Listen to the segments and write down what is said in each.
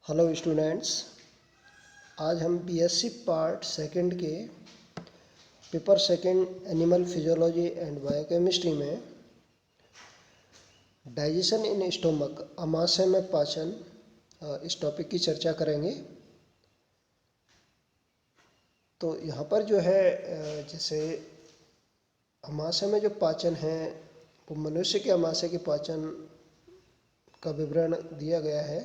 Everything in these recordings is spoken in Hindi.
हेलो स्टूडेंट्स, आज हम बीएससी पार्ट सेकंड के paper second animal physiology and biochemistry में डाइजेशन इन स्टोमक आमाशय में पाचन इस टॉपिक की चर्चा करेंगे। तो यहाँ पर जो है जैसे आमाशय में जो पाचन है वो मनुष्य के आमाशय के पाचन का विवरण दिया गया है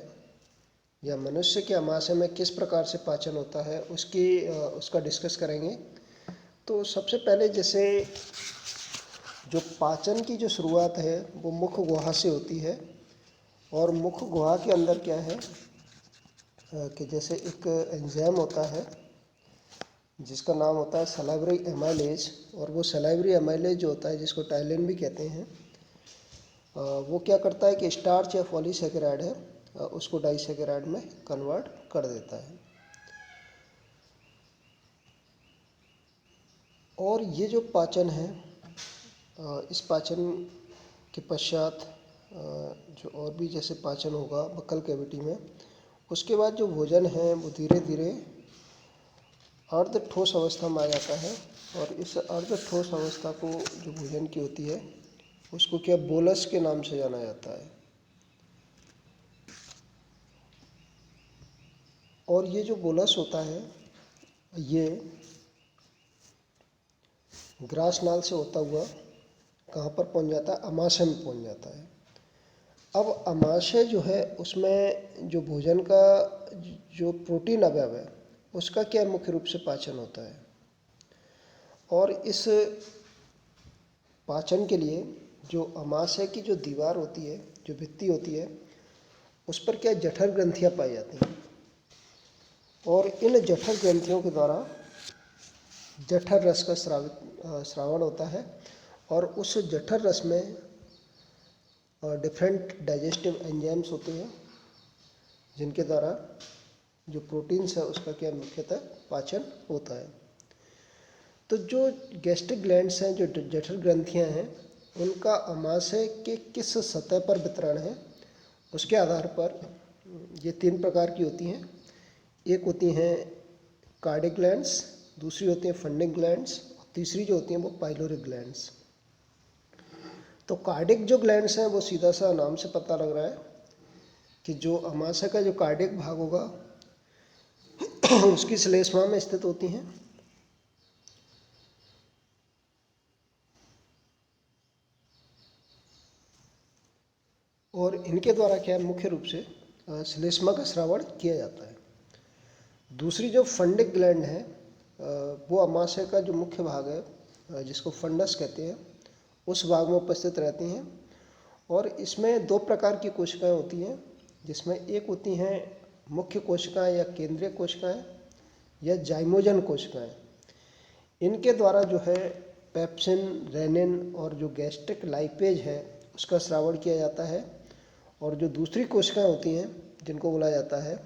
या मनुष्य के आमाशय में किस प्रकार से पाचन होता है उसका डिस्कस करेंगे। तो सबसे पहले जैसे जो पाचन की जो शुरुआत है वो मुख गुहा से होती है और मुख गुहा के अंदर क्या है कि जैसे एक एंजाइम होता है जिसका नाम होता है सलाइवरी एमाइलेज, और वो सलाइवरी एमाइलेज जो होता है जिसको टाइलिन भी कहते हैं, वो क्या करता है कि स्टार्च या पॉलीसेकेराइड है उसको डाइसेकेराइड में कन्वर्ट कर देता है। और ये जो पाचन है इस पाचन के पश्चात जो और भी जैसे पाचन होगा बक्कल कैविटी में, उसके बाद जो भोजन है वो धीरे धीरे अर्ध ठोस अवस्था में आ जाता है। और इस अर्ध ठोस अवस्था को जो भोजन की होती है उसको क्या बोलस के नाम से जाना जाता है। और ये जो बोलस होता है ये ग्रास नाल से होता हुआ कहाँ पर पहुँच जाता है, अमाशय में पहुँच जाता है। अब अमाशय जो है उसमें जो भोजन का जो प्रोटीन अवयव है उसका क्या मुख्य रूप से पाचन होता है। और इस पाचन के लिए जो अमाशय की जो दीवार होती है, जो भित्ति होती है, उस पर क्या जठर ग्रंथियाँ पाई जाती हैं। और इन जठर ग्रंथियों के द्वारा जठर रस का श्रावण होता है और उस जठर रस में डिफरेंट डाइजेस्टिव एंजाइम्स होते हैं जिनके द्वारा जो प्रोटीन्स है उसका क्या मुख्यतः पाचन होता है। तो जो गैस्ट्रिक ग्लैंड्स हैं, जो जठर ग्रंथियां हैं, उनका आमाशय के किस सतह पर वितरण है उसके आधार पर ये तीन प्रकार की होती हैं। एक होती हैं कार्डिक ग्लैंड्स, दूसरी होती हैं फंडिंग ग्लैंड्स, और तीसरी जो होती हैं वो पाइलोरिक ग्लैंड्स। तो कार्डिक जो ग्लैंड्स हैं वो सीधा सा नाम से पता लग रहा है कि जो आमाशय का जो कार्डिक भाग होगा उसकी श्लेष्मा में स्थित होती हैं। और इनके द्वारा क्या है मुख्य रूप से श्लेष्मा का श्रावण किया जाता है। दूसरी जो फंडिक ग्लैंड है वो आमाशय का जो मुख्य भाग है जिसको फंडस कहते हैं उस भाग में उपस्थित रहती हैं। और इसमें दो प्रकार की कोशिकाएं होती हैं, जिसमें एक होती हैं मुख्य कोशिकाएं या केंद्रीय कोशिकाएं या जाइमोजन कोशिकाएं। इनके द्वारा जो है पेप्सिन, रेनिन और जो गैस्ट्रिक लाइपेज है उसका श्रावण किया जाता है। और जो दूसरी कोशिकाएं होती हैं जिनको बोला जाता है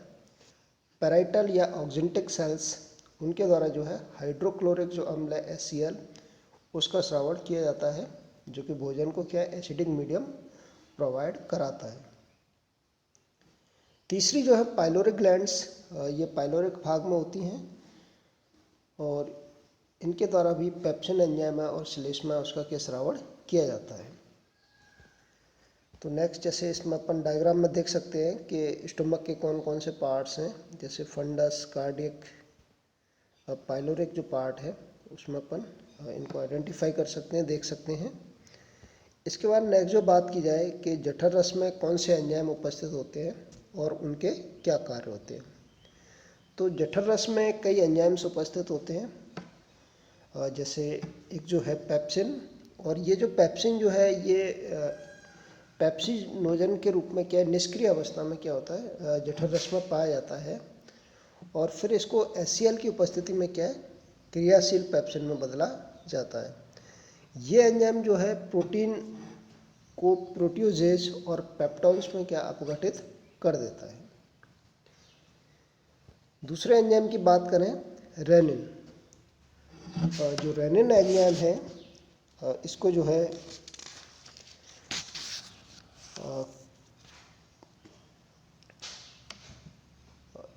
पैराइटल या ऑक्जेंटिक सेल्स, उनके द्वारा जो है हाइड्रोक्लोरिक जो अम्ल है HCl उसका श्रावण किया जाता है, जो कि भोजन को क्या एसिडिक मीडियम प्रोवाइड कराता है। तीसरी जो है पाइलोरिक ग्लैंड्स, ये पाइलोरिक भाग में होती हैं और इनके द्वारा भी पेप्सिन एंजाइम और श्लेष्मा उसका क्या श्रावण किया जाता है। तो नेक्स्ट जैसे इसमें अपन डायग्राम में देख सकते हैं कि स्टोमक के कौन कौन से पार्ट्स हैं, जैसे फंडस, कार्डियक, पाइलोरिक जो पार्ट है उसमें अपन इनको आइडेंटिफाई कर सकते हैं, देख सकते हैं। इसके बाद नेक्स्ट जो बात की जाए कि जठर रस में कौन से एंजाइम उपस्थित होते हैं और उनके क्या कार्य होते हैं। तो जठर रस में कई एंजाइम्स उपस्थित होते हैं, जैसे एक जो है पेप्सिन, और ये जो पेप्सिन जो है ये पेप्सिनोजन के रूप में क्या है निष्क्रिय अवस्था में क्या होता है जठर रस में पाया जाता है। और फिर इसको HCl की उपस्थिति में क्या है क्रियाशील पेप्सिन में बदला जाता है। ये एंजाइम जो है प्रोटीन को प्रोटियोजेज और पेप्टॉन्स में क्या अपघटित कर देता है। दूसरे एंजाइम की बात करें रेनिन, जो रेनिन एंजाइम है इसको जो है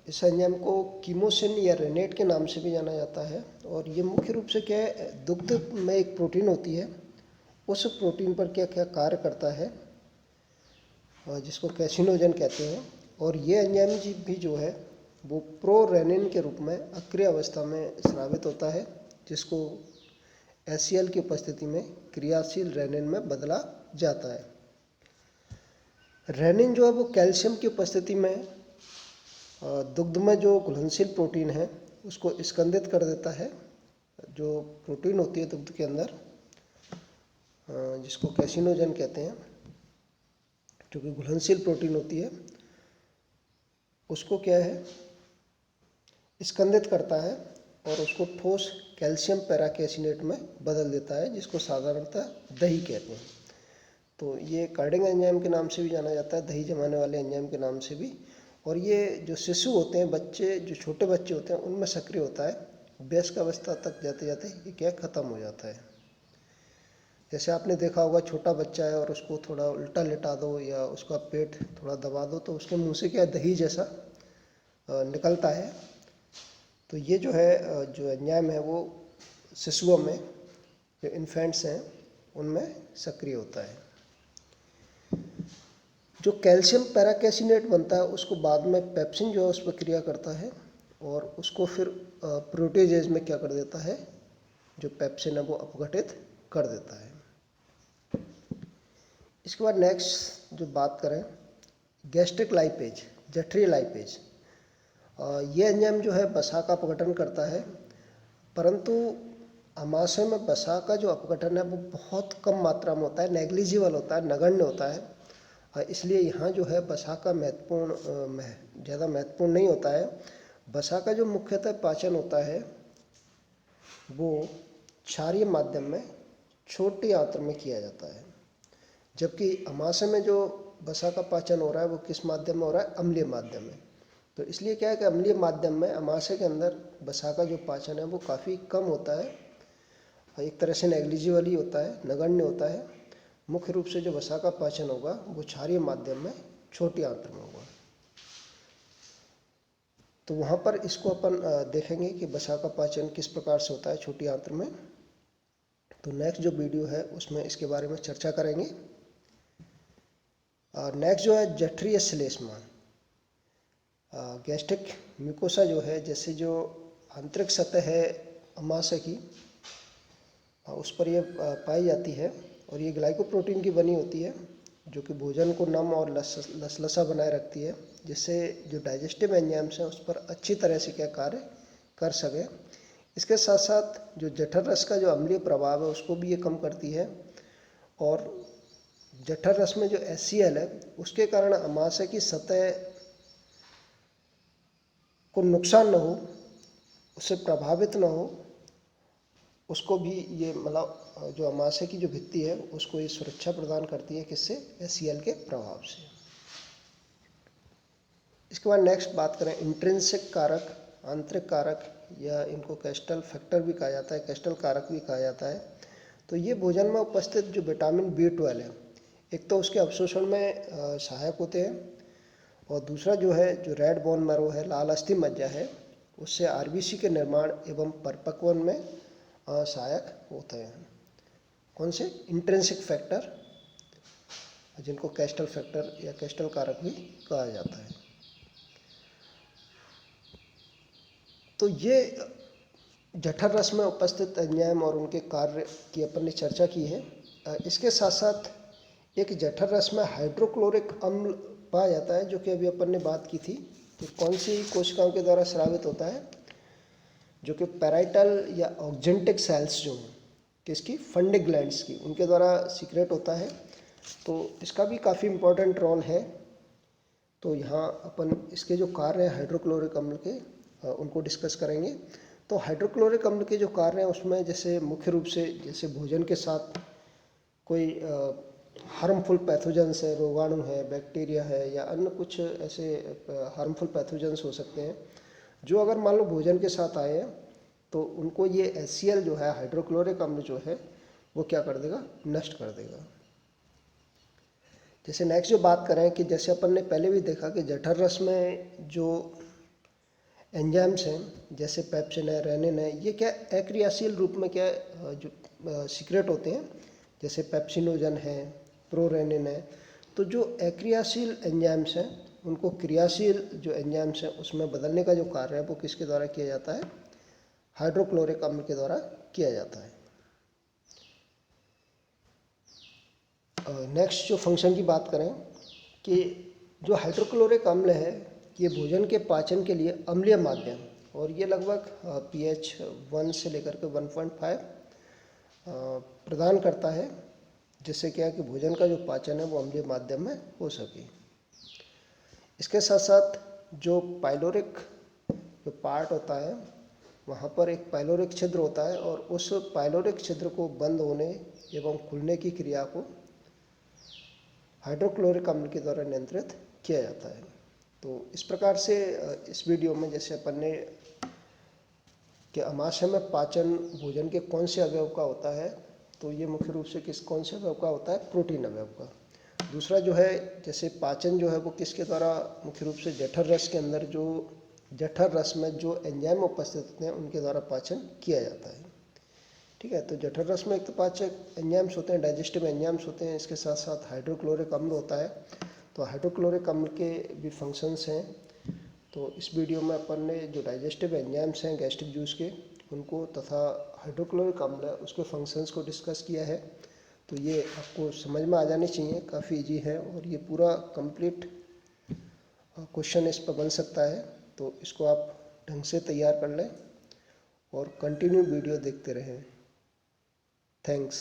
इस एंजाइम को कीमोसिन या रेनेट के नाम से भी जाना जाता है। और ये मुख्य रूप से क्या है, दुग्ध में एक प्रोटीन होती है, उस प्रोटीन पर क्या क्या कार्य करता है, जिसको कैसिनोजन कहते हैं। और ये एंजाइम भी जो है वो प्रोरेनिन के रूप में अक्रिय अवस्था में स्रावित होता है, जिसको HCl की उपस्थिति में क्रियाशील रेनिन में बदला जाता है। रेनिन जो है वो कैल्शियम की उपस्थिति में दुग्ध में जो घुलनशील प्रोटीन है उसको स्कंदित कर देता है। जो प्रोटीन होती है दुग्ध के अंदर, जिसको कैसिनोजन कहते हैं, जो कि घुलनशील प्रोटीन होती है, उसको क्या है, स्कंदित करता है और उसको ठोस कैल्शियम पैराकेसिनेट में बदल देता है, जिसको साधारणतः दही कहते हैं। तो ये कार्डिंग एंजाइम के नाम से भी जाना जाता है, दही जमाने वाले एंजाइम के नाम से भी। और ये जो शिशु होते हैं, बच्चे, जो छोटे बच्चे होते हैं, उनमें सक्रिय होता है। वयस्क अवस्था तक जाते जाते ये क्या ख़त्म हो जाता है। जैसे आपने देखा होगा, छोटा बच्चा है और उसको थोड़ा उल्टा लेटा दो या उसका पेट थोड़ा दबा दो तो उसके मुंह से क्या दही जैसा निकलता है। तो ये जो है, जो एंजाइम है वो शिशुओं में, जो इन्फेंट्स हैं, उनमें सक्रिय होता है। जो कैल्शियम पैराकेसिनेट बनता है उसको बाद में पेप्सिन जो है उस पर क्रिया करता है और उसको फिर प्रोटीजेज में क्या कर देता है, जो पेप्सिन है वो अपघटित कर देता है। इसके बाद नेक्स्ट जो बात करें, गैस्ट्रिक लाइपेज, जठरीय लाइपेज। ये एंजाइम जो है वसा का अपघटन करता है, परंतु आमाशय में वसा का जो अपघटन है वो बहुत कम मात्रा में होता है, नेग्लिजिबल होता है, नगण्य होता है। इसलिए यहाँ जो है वसा का ज़्यादा महत्वपूर्ण नहीं होता है। वसा का जो मुख्यतः पाचन होता है वो क्षारीय माध्यम में छोटी आंत्र में किया जाता है, जबकि आमाशय में जो वसा का पाचन हो रहा है वो किस माध्यम में हो रहा है, अम्लीय माध्यम में। तो इसलिए क्या है कि अम्लीय माध्यम में आमाशय के अंदर वसा का जो पाचन है वो काफ़ी कम होता है, एक तरह से नेग्लिजिबल ही होता है, नगण्य होता है। मुख्य रूप से जो वसा का पाचन होगा वो क्षारीय माध्यम में छोटी आंत्र में होगा। तो वहाँ पर इसको अपन देखेंगे कि वसा का पाचन किस प्रकार से होता है छोटी आंत्र में। तो नेक्स्ट जो वीडियो है उसमें इसके बारे में चर्चा करेंगे। नेक्स्ट जो है जठरीय श्लेष्मा। गैस्ट्रिक म्यूकोसा जो है, जैसे जो आंतरिक सतह है आमाशय की, उस पर ये पाई जाती है और ये ग्लाइकोप्रोटीन की बनी होती है, जो कि भोजन को नम और लसलसा बनाए रखती है, जिससे जो डाइजेस्टिव एंजाइम्स हैं उस पर अच्छी तरह से क्या कार्य कर सके। इसके साथ साथ जो जठर रस का जो अम्लीय प्रभाव है उसको भी ये कम करती है। और जठर रस में जो HCl है उसके कारण आमाशय की सतह को नुकसान न हो, उससे प्रभावित न हो, उसको भी ये मतलब जो आमाशय की जो भित्ति है उसको ये सुरक्षा प्रदान करती है, किससे, HCl के प्रभाव से। इसके बाद नेक्स्ट बात करें इंट्रिंसिक कारक, आंतरिक कारक, या इनको कैस्टल फैक्टर भी कहा जाता है, कैस्टल कारक भी कहा जाता है। तो ये भोजन में उपस्थित जो विटामिन B12 है, एक तो उसके अवशोषण में सहायक होते हैं, और दूसरा जो है, जो रेड बोन मैरो है, लाल अस्थि मज्जा है, उससे RBC के निर्माण एवं परिपक्वन में सहायक होते हैं। कौन से, इंट्रिंसिक फैक्टर, जिनको कैस्टल फैक्टर या कैस्टल कारक भी कहा जाता है। तो ये जठर रस में उपस्थित एंजाइम और उनके कार्य की अपन ने चर्चा की है। इसके साथ साथ एक जठर रस में हाइड्रोक्लोरिक अम्ल पाया जाता है, जो कि अभी अपन ने बात की थी कि कौन सी कोशिकाओं के द्वारा स्रावित होता है, जो कि पैराइटल या ऑक्जेंटिक सेल्स जो हैं, किसकी, फंडिक ग्लैंड्स की, उनके द्वारा सीक्रेट होता है। तो इसका भी काफ़ी इम्पोर्टेंट रोल है। तो यहाँ अपन इसके जो कार्य हैं हाइड्रोक्लोरिक अम्ल के, उनको डिस्कस करेंगे। तो हाइड्रोक्लोरिक अम्ल के जो कार्य हैं उसमें जैसे मुख्य रूप से, जैसे भोजन के साथ कोई हार्मफुल पैथोजेंस है, रोगाणु है, बैक्टीरिया है, या अन्य कुछ ऐसे हार्मफुल पैथोजेंस हो सकते हैं, जो अगर मान लो भोजन के साथ आए हैं तो उनको ये HCl जो है, हाइड्रोक्लोरिक अम्ल जो है, वो क्या कर देगा, नष्ट कर देगा। जैसे नेक्स्ट जो बात करें कि जैसे अपन ने पहले भी देखा कि जठर रस में जो एंजाइम्स हैं जैसे पेप्सिन है, रेनिन है, ये क्या अक्रियाशील रूप में क्या जो सीक्रेट होते हैं, जैसे पेप्सिनोजन है, प्रोरेनिन है। तो जो अक्रियाशील एंजाइम्स हैं उनको क्रियाशील जो एंजाइम्स हैं उसमें बदलने का जो कार्य है वो किसके द्वारा किया जाता है? हाइड्रोक्लोरिक अम्ल के द्वारा किया जाता है। नेक्स्ट जो फंक्शन की बात करें कि जो हाइड्रोक्लोरिक अम्ल है ये भोजन के पाचन के लिए अम्लीय माध्यम, और ये लगभग pH 1 से लेकर के 1.5 प्रदान करता है, जिससे क्या है कि भोजन का जो पाचन है वो अम्लीय माध्यम में हो सके। इसके साथ साथ जो पाइलोरिक जो पार्ट होता है वहाँ पर एक पाइलोरिक छिद्र होता है, और उस पाइलोरिक छिद्र को बंद होने एवं खुलने की क्रिया को हाइड्रोक्लोरिक अम्ल के द्वारा नियंत्रित किया जाता है। तो इस प्रकार से इस वीडियो में जैसे अपन ने कि अमाशय में पाचन भोजन के कौन से अवयव का होता है, तो ये मुख्य रूप से कौन से अवयव का होता है? प्रोटीन अवयव का। दूसरा जो है जैसे पाचन जो है वो किसके द्वारा मुख्य रूप से जठर रस के अंदर जो जठर रस में जो एंजाइम उपस्थित होते हैं उनके द्वारा पाचन किया जाता है। ठीक है, तो जठर रस में एक तो पाचक एंजाइम्स होते हैं, डाइजेस्टिव एंजाइम्स होते हैं, इसके साथ साथ हाइड्रोक्लोरिक अम्ल होता है। तो हाइड्रोक्लोरिक अम्ल के भी फंक्शंस हैं। तो इस वीडियो में अपन ने जो डाइजेस्टिव एंजाइम्स हैं गैस्ट्रिक जूस के उनको तथा हाइड्रोक्लोरिक अम्ल है उसके फंक्शंस को डिस्कस किया है। तो ये आपको समझ में आ जानी चाहिए, काफ़ी इजी है और ये पूरा कंप्लीट क्वेश्चन इस पर बन सकता है। तो इसको आप ढंग से तैयार कर लें और कंटिन्यू वीडियो देखते रहें। थैंक्स।